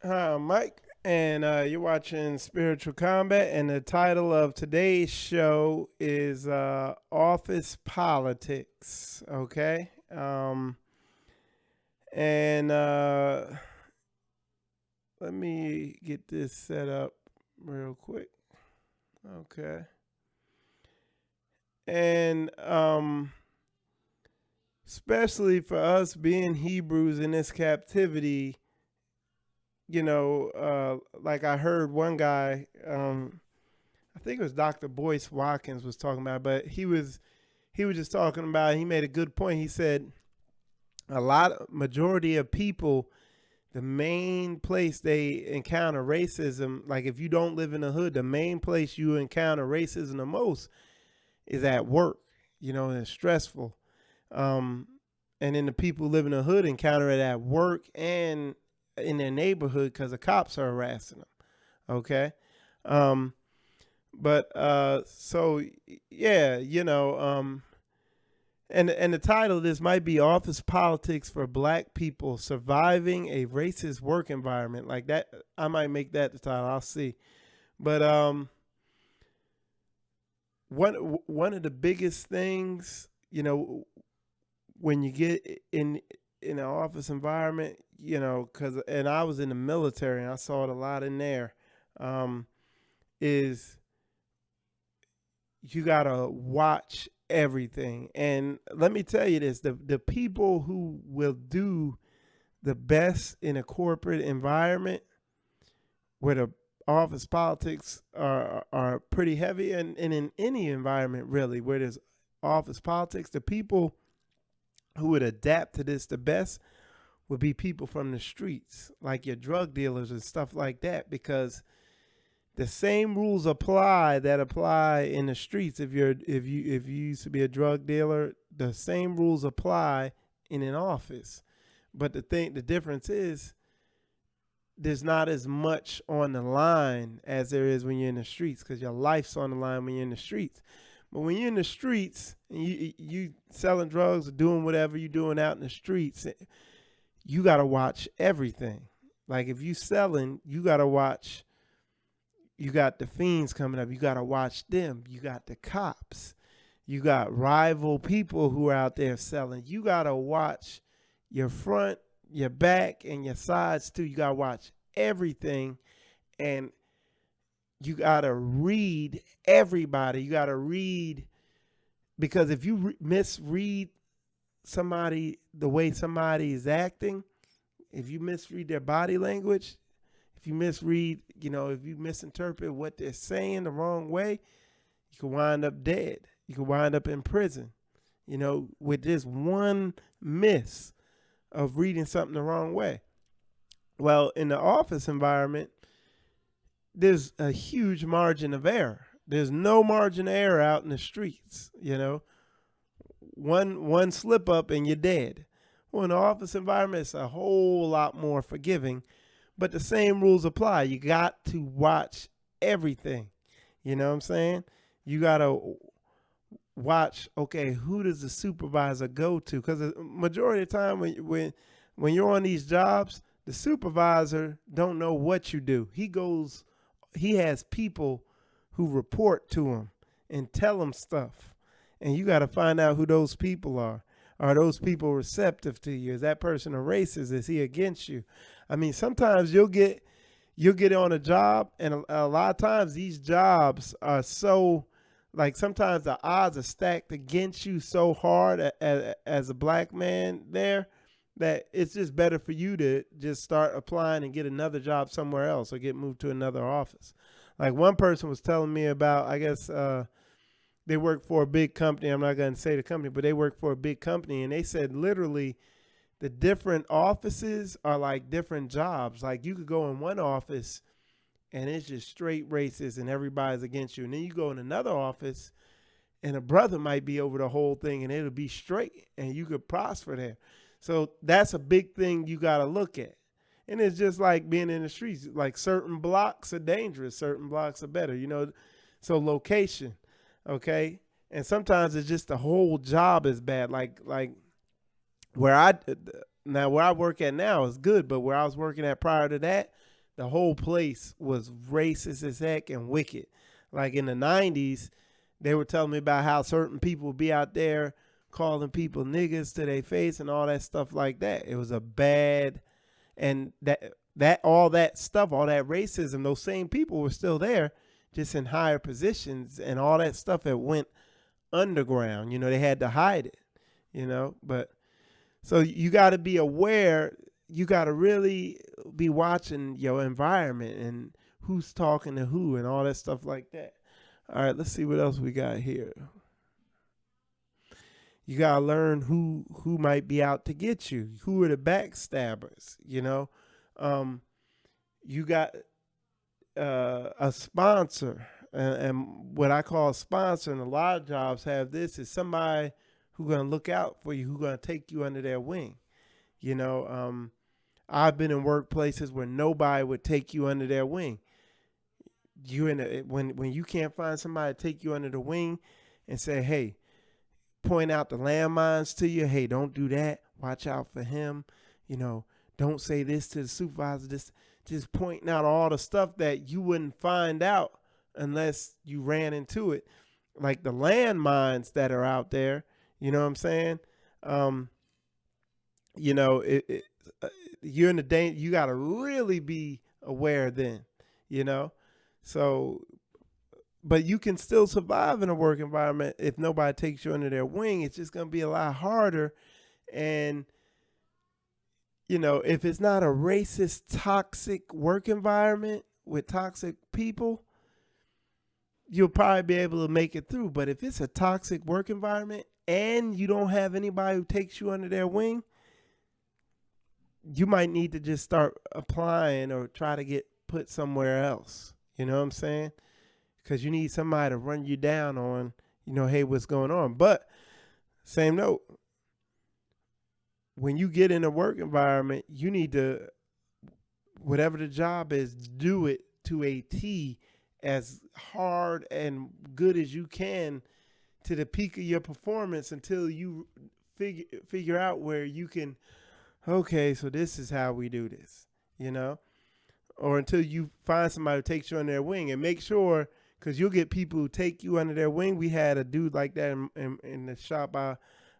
Hi, I'm Mike, and you're watching Spiritual Combat, and the title of today's show is Office Politics. Okay, and let me get this set up real quick. Okay, and especially for us being Hebrews in this captivity, like I heard one guy, I think it was Dr. Boyce Watkins was talking about, but he was just talking about. He made a good point. He said majority of people, the main place they encounter racism, like if you don't live in the hood, the main place you encounter racism the most is at work. And it's stressful. Um, and then the people who live in the hood encounter it at work and in their neighborhood because the cops are harassing them. Okay. Um, but so yeah, and the title of this might be Office Politics for Black People Surviving a Racist Work Environment. Like that, I might make that the title. I'll see. But one of the biggest things, when you get in an office environment, cause and I was in the military and I saw it a lot in there, is you gotta watch everything. And let me tell you this: the people who will do the best in a corporate environment where the office politics are pretty heavy, and in any environment really where there's office politics, the people who would adapt to this the best would be people from the streets, like your drug dealers and stuff like that, because the same rules apply that apply in the streets. If you used to be a drug dealer, the same rules apply in an office. But the difference is there's not as much on the line as there is when you're in the streets, because your life's on the line when you're in the streets. But when you're in the streets and you selling drugs or doing whatever you're doing out in the streets, you gotta watch everything. Like if you selling, you gotta watch. You got the fiends coming up. You gotta watch them. You got the cops. You got rival people who are out there selling. You gotta watch your front, your back, and your sides too. You gotta watch everything, and you gotta read everybody. You gotta read, because if you misread somebody, the way somebody is acting, if you misread their body language, if you misread, if you misinterpret what they're saying the wrong way, you can wind up dead. You can wind up in prison, with just one miss of reading something the wrong way. Well, in the office environment, there's a huge margin of error. There's no margin of error out in the streets. One slip up and you're dead. Well, in the office environment, it's a whole lot more forgiving, but the same rules apply. You got to watch everything. You know what I'm saying? You got to watch, okay, who does the supervisor go to? Because the majority of the time when you're on these jobs, the supervisor don't know what you do. He has people who report to him and tell him stuff. And you got to find out who those people are. Are those people receptive to you? Is that person a racist? Is he against you? I mean, sometimes you'll get on a job, and a lot of times these jobs are so, like, sometimes the odds are stacked against you so hard as a black man there, that it's just better for you to just start applying and get another job somewhere else or get moved to another office. Like one person was telling me about, I guess, they work for a big company. I'm not going to say the company, but they work for a big company. And they said literally the different offices are like different jobs. Like you could go in one office and it's just straight racist and everybody's against you. And then you go in another office and a brother might be over the whole thing and it'll be straight and you could prosper there. So that's a big thing you got to look at. And it's just like being in the streets. Like certain blocks are dangerous, certain blocks are better, So location, okay? And sometimes it's just the whole job is bad. Like where I work at now is good, but where I was working at prior to that, the whole place was racist as heck and wicked. Like in the 90s, they were telling me about how certain people would be out there calling people niggas to their face and all that stuff like that. It was a bad, and that all that stuff, all that racism, those same people were still there, just in higher positions, and all that stuff that went underground. You know, they had to hide it. You know, but so you got to be aware. You got to really be watching your environment and who's talking to who and all that stuff like that. All right, let's see what else we got here. You got to learn who might be out to get you. Who are the backstabbers, you know? You got a sponsor, and what I call a sponsor, and a lot of jobs have this, is somebody who's going to look out for you, who's going to take you under their wing. You know, I've been in workplaces where nobody would take you under their wing. When you can't find somebody to take you under the wing and say, hey, point out the landmines to you. Hey, don't do that. Watch out for him. You know, don't say this to the supervisor. Just pointing out all the stuff that you wouldn't find out unless you ran into it. Like the landmines that are out there, you know what I'm saying? You know, you're in the danger. You got to really be aware then, you know? So, but you can still survive in a work environment if nobody takes you under their wing. It's just going to be a lot harder. And, you know, if it's not a racist, toxic work environment with toxic people, you'll probably be able to make it through. But if it's a toxic work environment and you don't have anybody who takes you under their wing, you might need to just start applying or try to get put somewhere else. You know what I'm saying? Because you need somebody to run you down on, you know, hey, what's going on? But same note, when you get in a work environment, you need to, whatever the job is, do it to a T, as hard and good as you can, to the peak of your performance, until you figure out where you can, okay, so this is how we do this, you know? Or until you find somebody who takes you under their wing. And make sure, because you'll get people who take you under their wing. We had a dude like that in the shop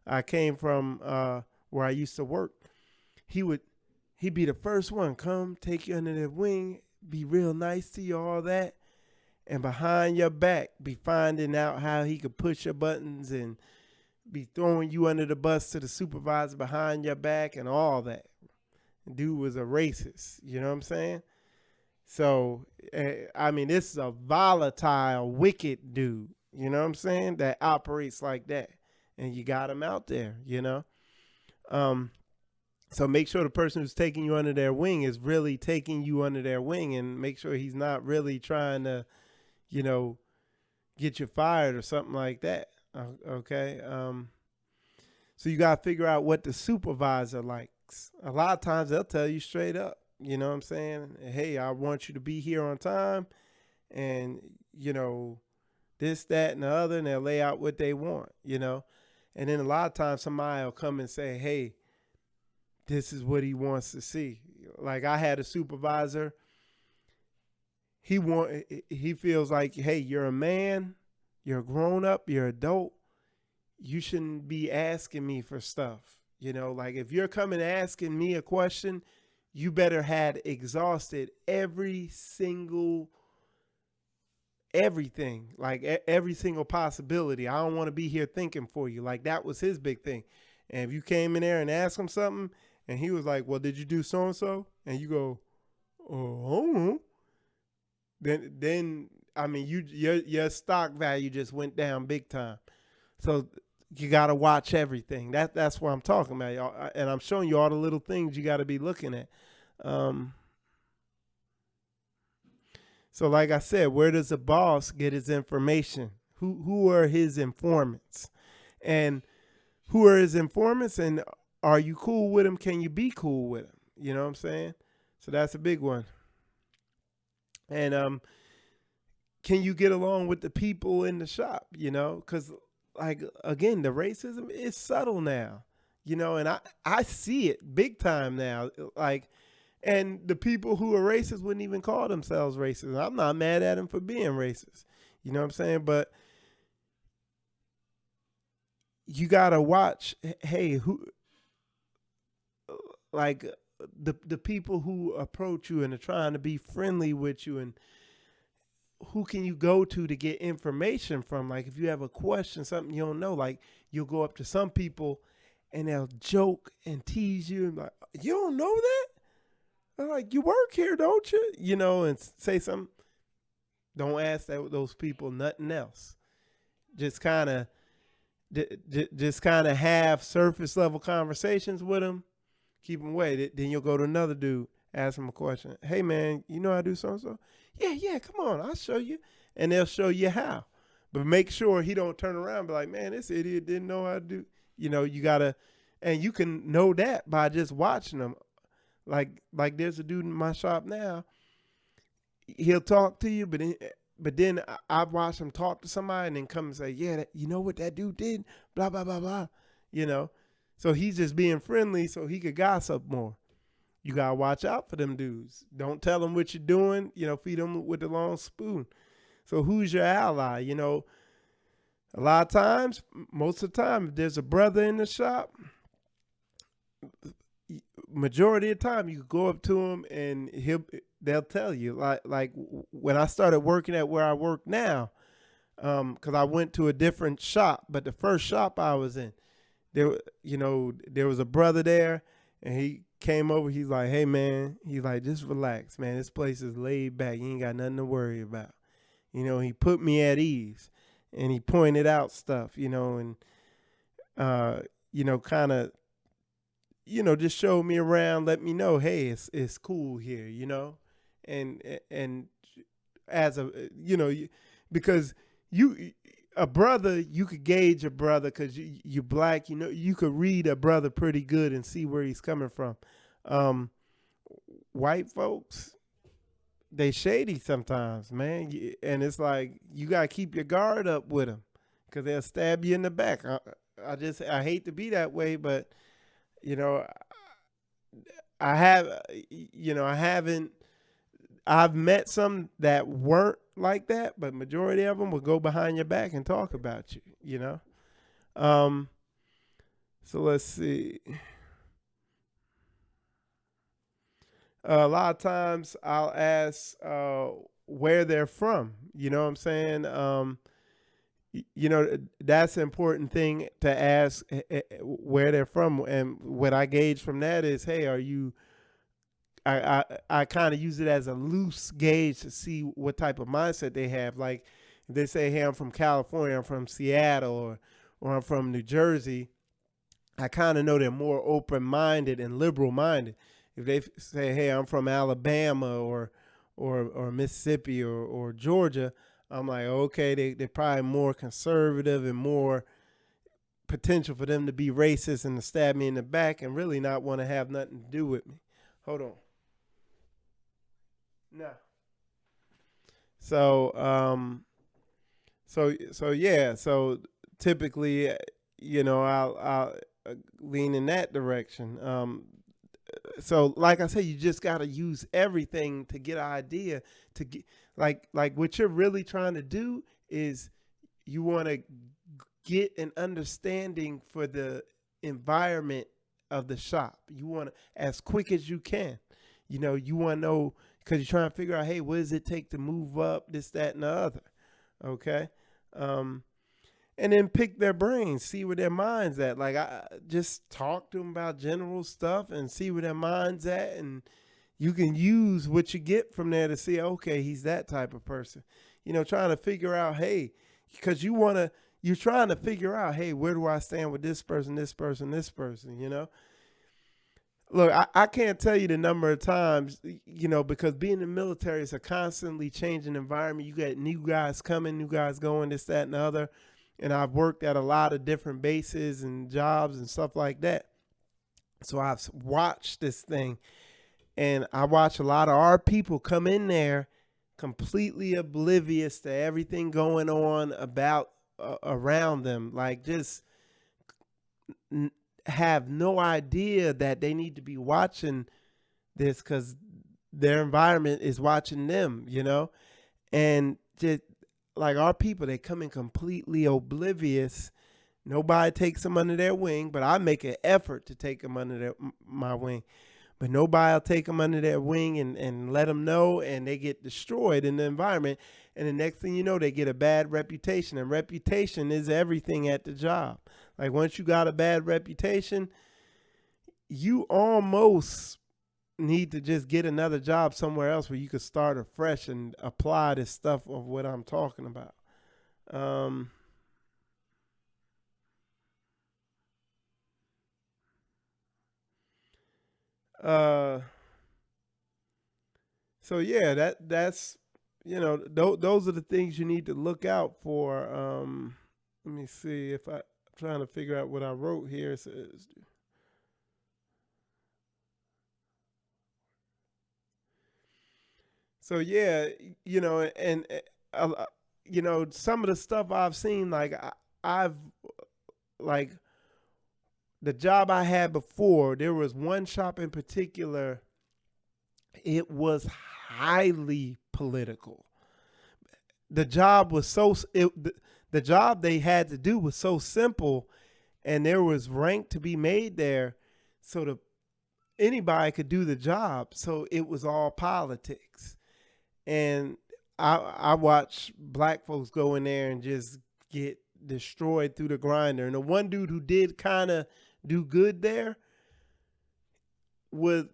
I came from, where I used to work. He'd be the first one, come take you under their wing, be real nice to you, all that. And behind your back, be finding out how he could push your buttons and be throwing you under the bus to the supervisor behind your back and all that. Dude was a racist, you know what I'm saying? So, I mean, this is a volatile, wicked dude, you know what I'm saying, that operates like that. And you got him out there, you know? So make sure the person who's taking you under their wing is really taking you under their wing, and make sure he's not really trying to, you know, get you fired or something like that. Okay. So you got to figure out what the supervisor likes. A lot of times they'll tell you straight up, you know what I'm saying? Hey, I want you to be here on time, and, you know, this, that, and the other, and they'll lay out what they want, you know? And then a lot of times somebody will come and say, hey, this is what he wants to see. Like I had a supervisor, he feels like, hey, you're a man, you're a grown up, you're adult. You shouldn't be asking me for stuff. You know, like if you're coming asking me a question, you better had exhausted everything, like every single possibility. I don't want to be here thinking for you. Like that was his big thing. And if you came in there and asked him something and he was like, well, did you do so-and-so? And you go, oh, then I mean, your stock value just went down big time. So you got to watch everything. That's what I'm talking about, y'all. And I'm showing you all the little things you got to be looking at. So like I said, where does the boss get his information? Who are his informants? And who are his informants? And are you cool with him? Can you be cool with him? You know what I'm saying? So that's a big one. And can you get along with the people in the shop? You know, because like, again, the racism is subtle now, you know, and I see it big time now. Like, And the people who are racist wouldn't even call themselves racist. I'm not mad at them for being racist. You know what I'm saying? But you gotta watch. Hey, who like the people who approach you and are trying to be friendly with you, and who can you go to get information from? Like if you have a question, something you don't know, like you'll go up to some people and they'll joke and tease you and like, you don't know that? They're like, you work here, don't you? You know, and say something. Don't ask those people nothing else. Just kind of just kind of have surface level conversations with them. Keep them away. Then you'll go to another dude, ask him a question. Hey man, you know how to do so and so? Yeah, come on, I'll show you. And they'll show you how. But make sure he don't turn around and be like, man, this idiot didn't know how to do. You know, you gotta, and you can know that by just watching them. Like there's a dude in my shop now. He'll talk to you, but then I've watched him talk to somebody and then come and say, yeah, you know what that dude did? Blah, blah, blah, blah. You know? So he's just being friendly so he could gossip more. You got to watch out for them dudes. Don't tell them what you're doing. You know, feed them with the long spoon. So who's your ally? You know, a lot of times, most of the time, if there's a brother in the shop, majority of the time you go up to him and they'll tell you. Like when I started working at where I work now, because I went to a different shop, but the first shop I was in, there was a brother there, and he came over. He's like, hey man, he's like, just relax, man. This place is laid back. You ain't got nothing to worry about. You know, he put me at ease, and he pointed out stuff, and kind of, just showed me around, let me know, hey, it's cool here, and as a, because a brother, you could gauge a brother because you're black, you could read a brother pretty good and see where he's coming from. White folks, they shady sometimes, man, and it's like you gotta keep your guard up with them because they'll stab you in the back. I hate to be that way, but I've met some that weren't like that, but majority of them will go behind your back and talk about you. So let's see. A lot of times I'll ask where they're from. You know what I'm saying? That's an important thing to ask where they're from. And what I gauge from that is, hey, are you, I kind of use it as a loose gauge to see what type of mindset they have. Like if they say, hey, I'm from California, I'm from Seattle, or I'm from New Jersey, I kind of know they're more open-minded and liberal-minded. If they say, hey, I'm from Alabama or Mississippi or Georgia, I'm like, okay, they're probably more conservative and more potential for them to be racist and to stab me in the back and really not want to have nothing to do with me. Hold on. No. So typically, I'll lean in that direction. So like I said, you just got to use everything to get an idea to get like what you're really trying to do is you want to get an understanding for the environment of the shop. You want to, as quick as you can, you want to know, because you're trying to figure out, hey, what does it take to move up, this, that, and the other. Okay. And then pick their brains, see where their mind's at. Like I just talk to them about general stuff and see where their mind's at. And you can use what you get from there to see, okay, he's that type of person, trying to figure out, hey, because you're trying to figure out, hey, where do I stand with this person, this person, this person, Look, I can't tell you the number of times, because being in the military is a constantly changing environment. You got new guys coming, new guys going, this, that, and the other. And I've worked at a lot of different bases and jobs and stuff like that. So I've watched this thing, and I watch a lot of our people come in there completely oblivious to everything going on about around them. Like just have no idea that they need to be watching this because their environment is watching them, and just like our people, they come in completely oblivious. Nobody takes them under their wing, but I make an effort to take them under my wing. But nobody will take them under their wing and let them know, and they get destroyed in the environment. And the next thing you know, they get a bad reputation. And reputation is everything at the job. Like once you got a bad reputation, you almost need to just get another job somewhere else where you could start afresh and apply this stuff of what I'm talking about. So yeah, that's those are the things you need to look out for. Let me see if I'm trying to figure out what I wrote here. It says, so yeah, and some of the stuff I've seen, like I've like the job I had before. There was one shop in particular. It was highly political. The job was the job they had to do was so simple, and there was rank to be made there, so anybody could do the job. So it was all politics, and I watched black folks go in there and just get destroyed through the grinder. And the one dude who did kind of do good there would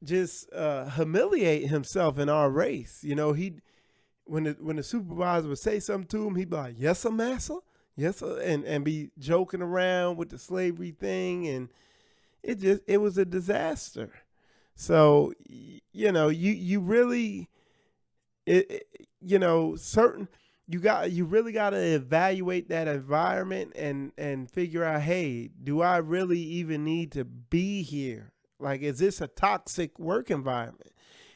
just humiliate himself in our race. He when the supervisor would say something to him, he'd be like, "Yes, sir, massa, yes, sir," and be joking around with the slavery thing, and it was a disaster. So you really certain you really got to evaluate that environment and figure out, hey, do I really even need to be here? Like, is this a toxic work environment?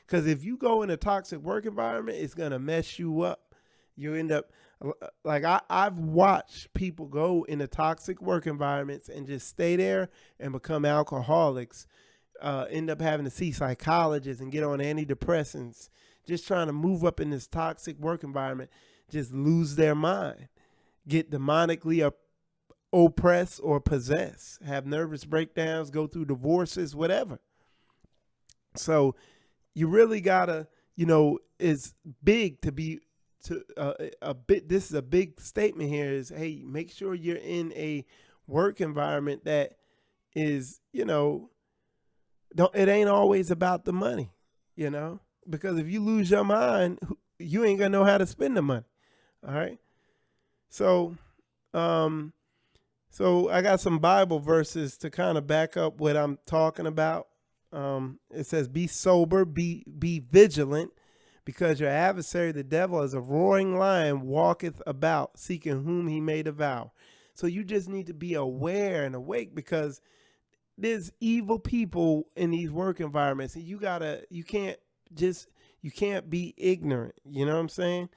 Because if you go in a toxic work environment, it's going to mess you up. You end up, like I've watched people go into toxic work environments and just stay there and become alcoholics, end up having to see psychologists and get on antidepressants, just trying to move up in this toxic work environment, just lose their mind, get demonically oppressed or possessed, have nervous breakdowns, go through divorces, whatever. So you really gotta, it's big to be a bit. This is a big statement here. Is, hey, make sure you're in a work environment that is, don't. It ain't always about the money, because if you lose your mind, you ain't gonna know how to spend the money. All right. So, so I got some Bible verses to kind of back up what I'm talking about. It says, "Be sober, be vigilant, because your adversary, the devil, as a roaring lion, walketh about, seeking whom he may devour." So you just need to be aware and awake, because there's evil people in these work environments, and you can't be ignorant. You know what I'm saying?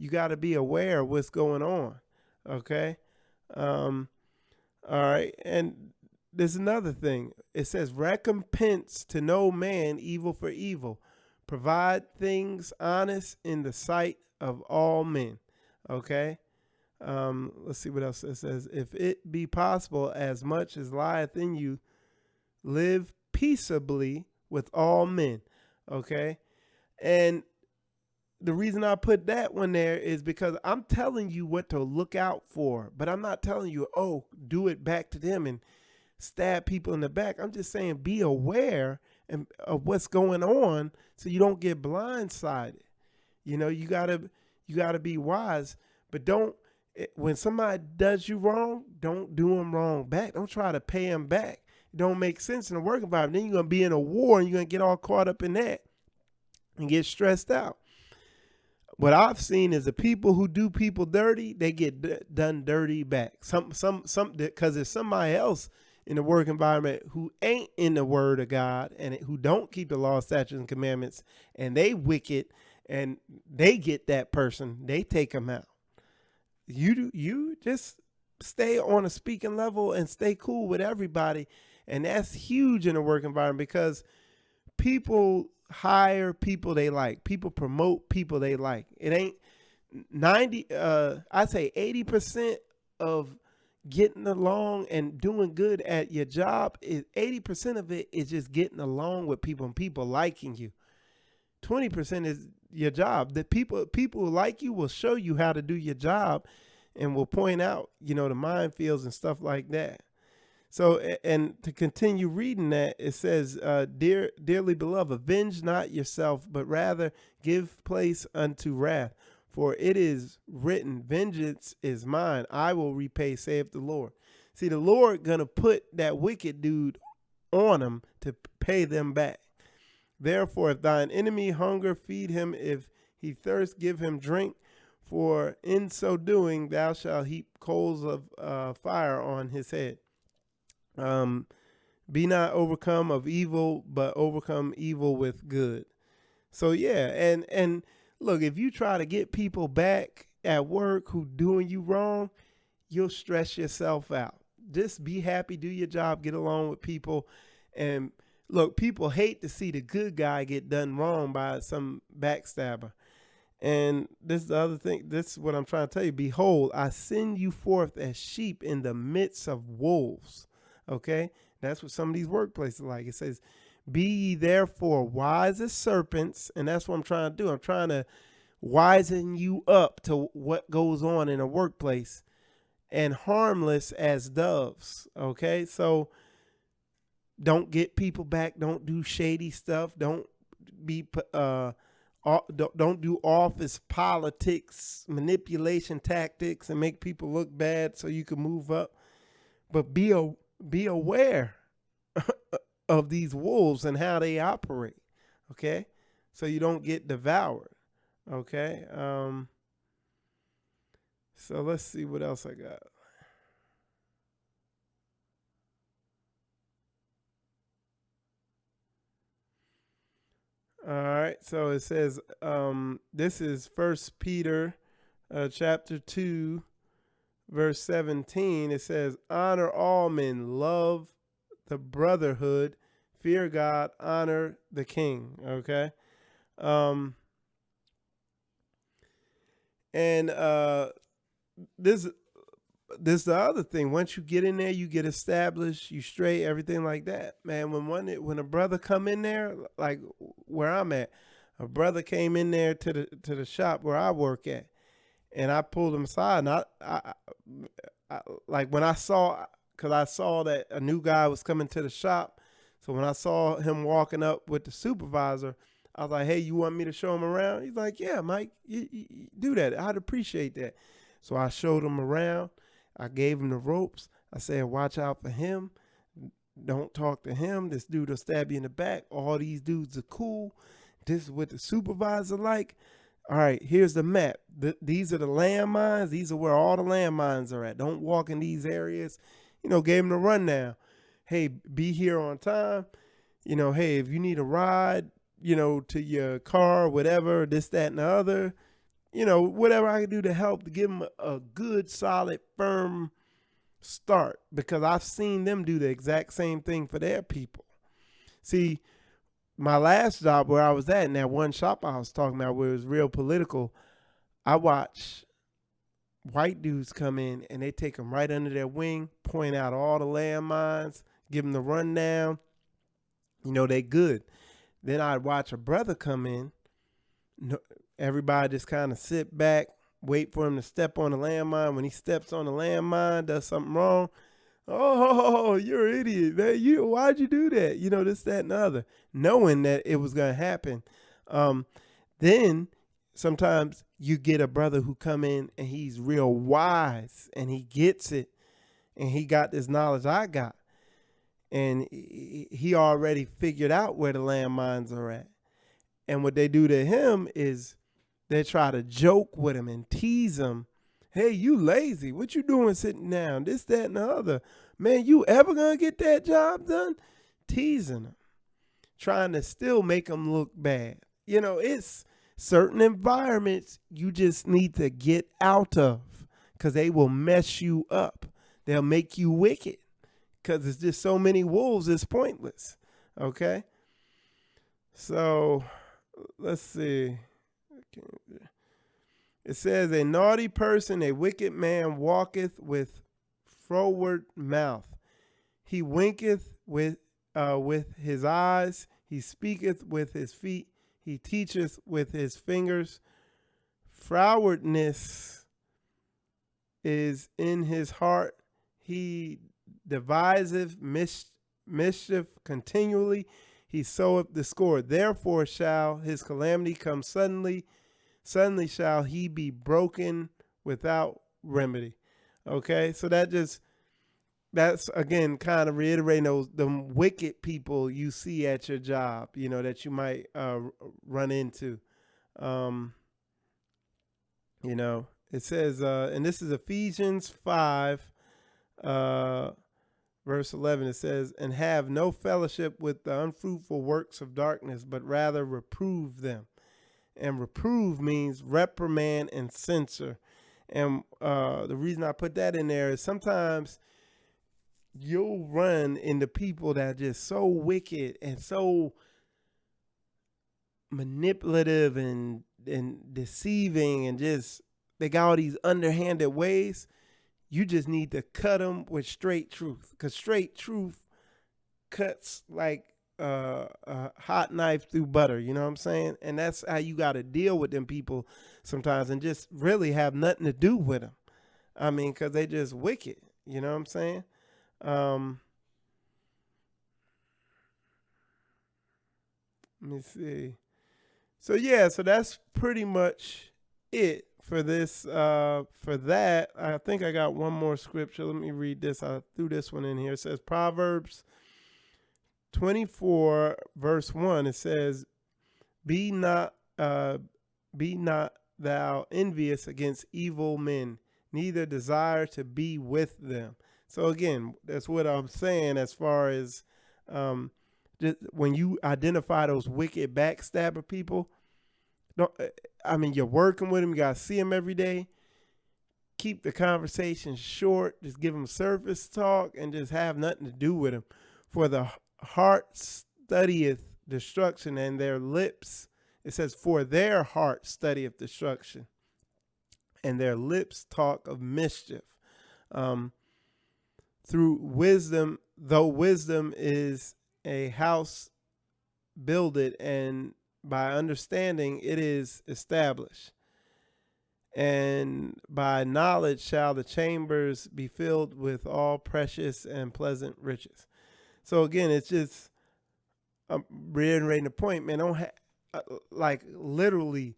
You got to be aware of what's going on. Okay. All right. And there's another thing. It says, "Recompense to no man evil for evil. Provide things honest in the sight of all men." Okay. Let's see what else it says. "If it be possible, as much as lieth in you, live peaceably with all men." Okay. And the reason I put that one there is because I'm telling you what to look out for, but I'm not telling you, oh, do it back to them and stab people in the back. I'm just saying, be aware of what's going on so you don't get blindsided. You gotta be wise, but when somebody does you wrong, don't do them wrong back. Don't try to pay them back. It don't make sense in a work environment. Then you're gonna be in a war and you're gonna get all caught up in that and get stressed out. What I've seen is the people who do people dirty, they get done dirty back. Because there's somebody else in the work environment who ain't in the word of God and who don't keep the law, statutes, and commandments, and they wicked, and they get that person, they take them out. You just stay on a speaking level and stay cool with everybody, and that's huge in the work environment, because people hire people they like. People promote people they like. It ain't 90, I'd say 80% of getting along and doing good at your job is 80% of it is just getting along with people and people liking you. 20% is your job. The people who like you will show you how to do your job and will point out, the minefields and stuff like that. So, and to continue reading that, it says, dearly beloved, avenge not yourself, but rather give place unto wrath. For it is written, vengeance is mine, I will repay, saith the Lord. See, the Lord gonna put that wicked dude on him to pay them back. Therefore, if thine enemy hunger, feed him. If he thirst, give him drink. For in so doing, thou shalt heap coals of fire on his head. Be not overcome of evil, but overcome evil with good. So yeah, and look, if you try to get people back at work who doing you wrong, you'll stress yourself out. Just be happy, do your job, get along with people. And look, people hate to see the good guy get done wrong by some backstabber. And this is the other thing. This is what I'm trying to tell you. Behold, I send you forth as sheep in the midst of wolves. Okay, that's what some of these workplaces are like. It says, be ye therefore wise as serpents. And that's what I'm trying to do. I'm trying to wisen you up to what goes on in a workplace, and harmless as doves. Okay, so don't get people back. Don't do shady stuff. Don't be don't do office politics, manipulation tactics, and make people look bad so you can move up. But be aware of these wolves and how they operate. Okay, so you don't get devoured. Okay, so let's see what else I got. All right, so it says, this is 1 Peter chapter 2, verse 17. It says, honor all men, love the brotherhood, fear God, honor the king. Okay. And this is the other thing. Once you get in there, you get established, you straight, everything like that. Man, when a brother come in there, like where I'm at, a brother came in there to the shop where I work at, and I pulled him aside, and I like when I saw, because I saw that a new guy was coming to the shop. So when I saw him walking up with the supervisor, I was like, hey, you want me to show him around? He's like, yeah, Mike, you do that. I'd appreciate that. So I showed him around. I gave him the ropes. I said, watch out for him. Don't talk to him. This dude will stab you in the back. All these dudes are cool. This is what the supervisor like. All right, here's the map. These are the landmines. These are where all the landmines are at. Don't walk in these areas. Gave him the rundown. Hey, be here on time. Hey, if you need a ride, to your car, whatever, this, that, and the other, whatever I can do to help to give them a good, solid, firm start, because I've seen them do the exact same thing for their people. See, my last job where I was at, in that one shop I was talking about where it was real political, I watched white dudes come in and they take them right under their wing, point out all the landmines, give them the rundown. They good. Then I'd watch a brother come in. Everybody just kind of sit back, wait for him to step on the landmine. When he steps on the landmine, does something wrong. Oh, you're an idiot, man. Why'd you do that? This, that, and the other, knowing that it was going to happen. Then sometimes you get a brother who come in and he's real wise and he gets it and he got this knowledge I got. And he already figured out where the landmines are at. And what they do to him is they try to joke with him and tease him. Hey, you lazy. What you doing sitting down? This, that, and the other. Man, you ever going to get that job done? Teasing him. Trying to still make him look bad. It's certain environments you just need to get out of, because they will mess you up. They'll make you wicked, because it's just so many wolves, it's pointless. Okay? So let's see. It says, a naughty person, a wicked man, walketh with froward mouth. He winketh with his eyes. He speaketh with his feet. He teacheth with his fingers. Frowardness is in his heart. He deviseth mischief continually. He soweth discord. Therefore shall his calamity come suddenly. Suddenly shall he be broken without remedy. Okay, so that's again kind of reiterating those the wicked people you see at your job, that you might run into. It says, and this is Ephesians 5, verse 11. It says, and have no fellowship with the unfruitful works of darkness, but rather reprove them. And reprove means reprimand and censure. And the reason I put that in there is sometimes you'll run into people that are just so wicked and so manipulative and deceiving, and just they got all these underhanded ways. You just need to cut them with straight truth, because straight truth cuts like a hot knife through butter. You know what I'm saying? And that's how you got to deal with them people sometimes, and just really have nothing to do with them. I mean, because they just wicked. You know what I'm saying? Let me see. So that's pretty much it for this. For that, I think I got one more scripture. Let me read this. I threw this one in here. It says Proverbs 24 verse 1. It says, be not thou envious against evil men, neither desire to be with them. So again, that's what I'm saying as far as just when you identify those wicked backstabber people. You're working with them. You got to see them every day. Keep the conversation short. Just give them surface talk and just have nothing to do with them. For the heart studieth destruction, and their lips, it says, for their heart studieth destruction, and their lips talk of mischief. Through wisdom, though wisdom is a house builded, and by understanding it is established. And by knowledge shall the chambers be filled with all precious and pleasant riches. So again, it's just I'm reiterating the point, man. Don't like literally,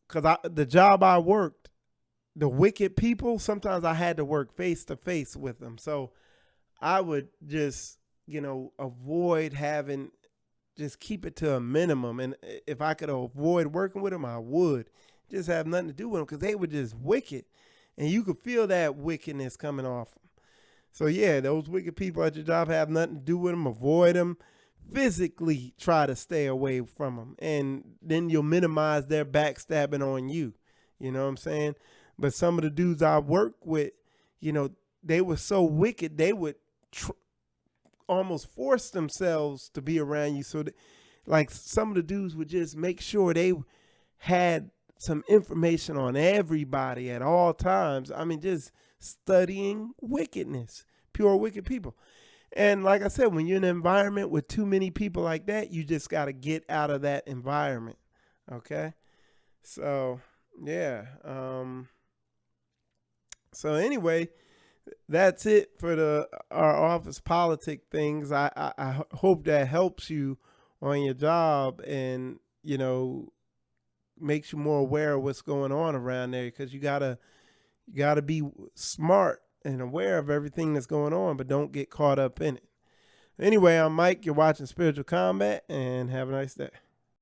because the job I worked, the wicked people, sometimes I had to work face to face with them. So I would just, avoid having, just keep it to a minimum. And if I could avoid working with them, I would. Just have nothing to do with them, because they were just wicked. And you could feel that wickedness coming off them. So those wicked people at your job, have nothing to do with them. Avoid them. Physically try to stay away from them. And then you'll minimize their backstabbing on you. You know what I'm saying? But some of the dudes I work with, they were so wicked, they would almost force themselves to be around you. So like some of the dudes would just make sure they had some information on everybody at all times. Just studying wickedness, pure wicked people. And like I said, when you're in an environment with too many people like that, you just got to get out of that environment. Okay. So, so anyway, that's it for our office politic things. I hope that helps you on your job, and, makes you more aware of what's going on around there, because you gotta be smart and aware of everything that's going on, but don't get caught up in it. Anyway, I'm Mike. You're watching Spiritual Combat, and have a nice day.